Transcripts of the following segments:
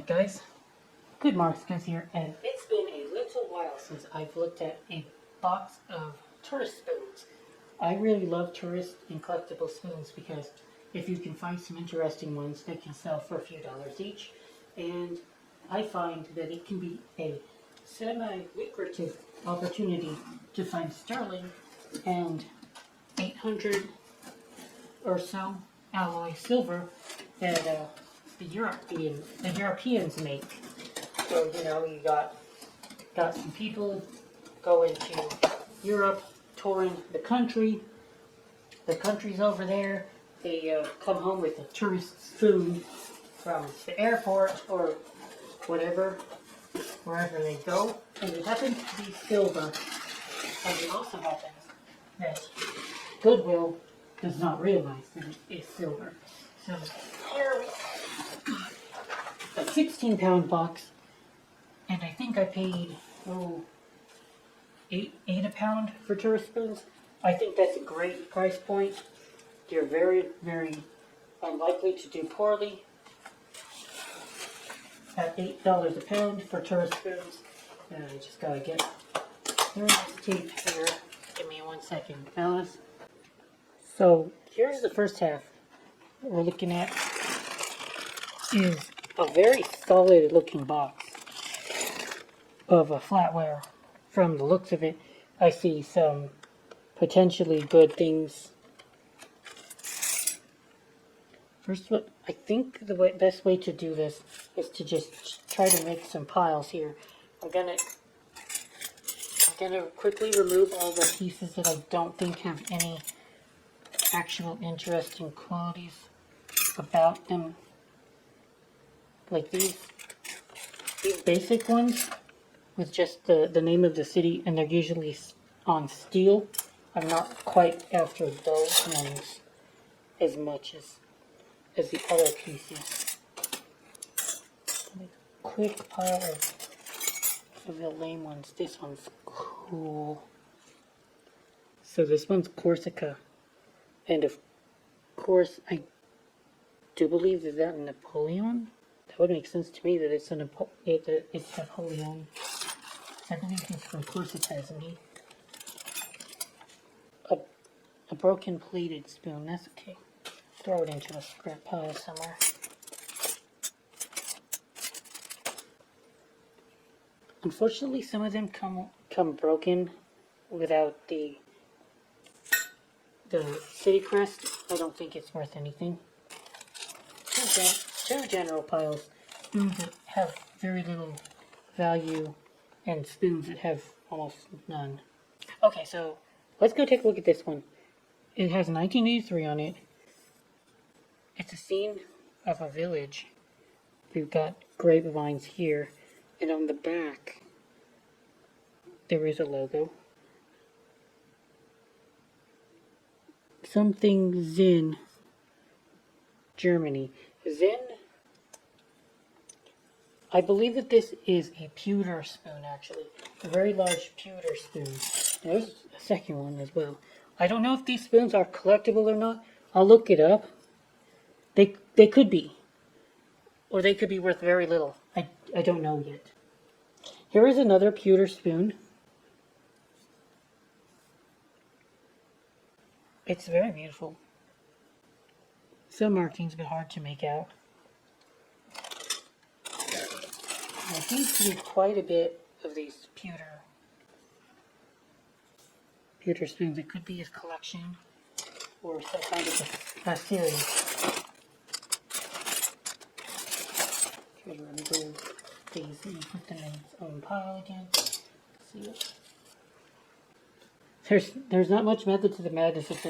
guys? Good Marks Guys here, and it's been a little while since I've looked at a box of tourist spoons. I really love tourist and collectible spoons because if you can find some interesting ones, they can sell for a few dollars each, and I find that it can be a semi-lucrative opportunity to find sterling and 800 or so alloy silver that the Europeans make. So you got some people going to Europe, touring the country. The country's over there. They come home with a tourist spoon from the airport or whatever, wherever they go, and it happens to be silver. And it also happens that Goodwill does not realize that it is silver. So here we got a 16-pound box, and I think I paid eight a pound for tourist spoons. I think that's a great price point. They're very, very unlikely to do poorly at $8 a pound for tourist spoons. And I just gotta get through this tape here. Give me 1 second, fellas. So here's the first half. What we're looking at is a very solid looking box of a flatware. From the looks of it, I see some potentially good things. First, I think the best way to do this is to just try to make some piles here. I'm gonna quickly remove all the pieces that I don't think have any actual interesting qualities about them. Like these basic ones with just the name of the city, and they're usually on steel. I'm not quite after those ones as much as the other pieces. Make a quick pile of the lame ones. This one's cool. So this one's Corsica, and of course I do believe that Napoleon. That would make sense to me that it's Napoleon. I believe he's from Corsica, isn't he? A broken plated spoon. That's okay. Throw it into a scrap pile somewhere. Unfortunately, some of them come broken without the city crest. I don't think it's worth anything. Two general piles. Spoons that have very little value and spoons that have almost none. Okay, so let's go take a look at this one. It has 1983 on it. It's a scene of a village. We've got grapevines here, and on the back there is a logo. Something Zinn, Germany. Zinn, I believe that this is a pewter spoon, actually. A very large pewter spoon. There's a second one as well. I don't know if these spoons are collectible or not. I'll look it up. They could be. Or they could be worth very little. I don't know yet. Here is another pewter spoon. It's very beautiful. Some markings, but hard to make out. There seems to be quite a bit of these pewter spoons. It could be his collection or some kind of a series. Try to remove these and put them in its own pile again. See it. There's not much method to the madness. It's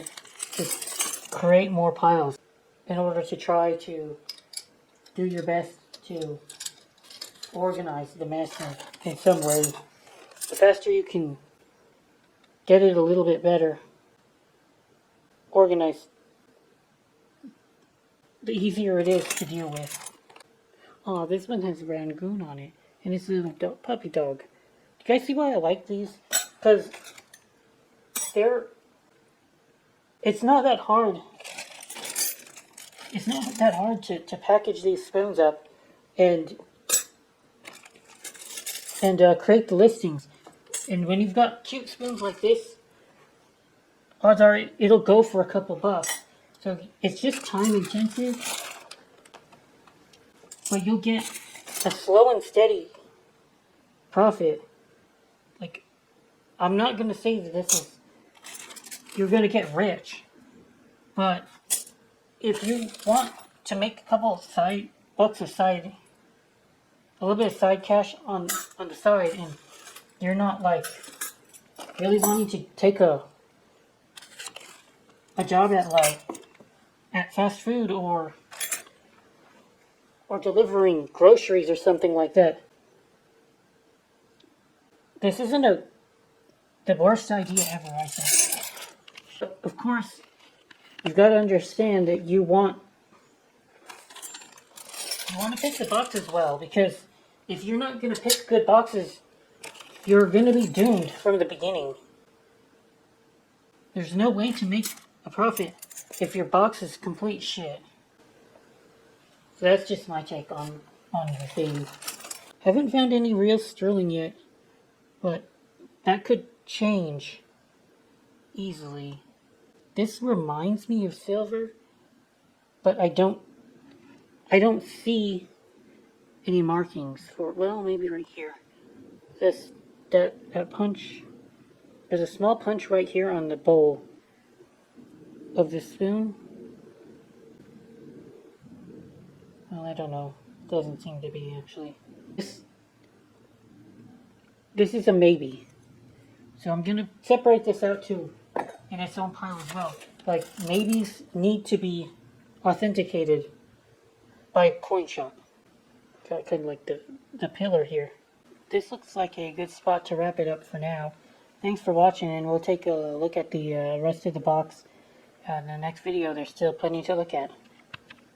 just create more piles in order to try to do your best to organize the mess in some way. The faster you can get it a little bit better organized, the easier it is to deal with. Oh, this one has Rangoon on it, and it's a little puppy dog. Do you guys see why I like these? Because it's not that hard. It's not that hard to package these spoons up and and create the listings. And when you've got cute spoons like this, odds are it'll go for a couple bucks. So it's just time intensive, but you'll get a slow and steady profit. Like, I'm not going to say that you're going to get rich, but if you want to make a couple bucks a little bit of side cash on the side, and you're not like really wanting to take a job at fast food or delivering groceries or something like that, this isn't the worst idea ever, I think. But of course, you've got to understand that you want to pick the boxes well, because if you're not going to pick good boxes, you're going to be doomed from the beginning. There's no way to make a profit if your box is complete shit. So that's just my take on the thing. Haven't found any real sterling yet, but that could change easily. This reminds me of silver, but I don't see any markings for, well, maybe right here. That punch. There's a small punch right here on the bowl of the spoon. Well, I don't know. Doesn't seem to be, actually. This is a maybe. So I'm gonna separate this out too in its own pile as well. Like, maybes need to be authenticated by a coin shop. Got kind of like the pillar here. This looks like a good spot to wrap it up for now. Thanks for watching, and we'll take a look at the rest of the box in the next video. There's still plenty to look at.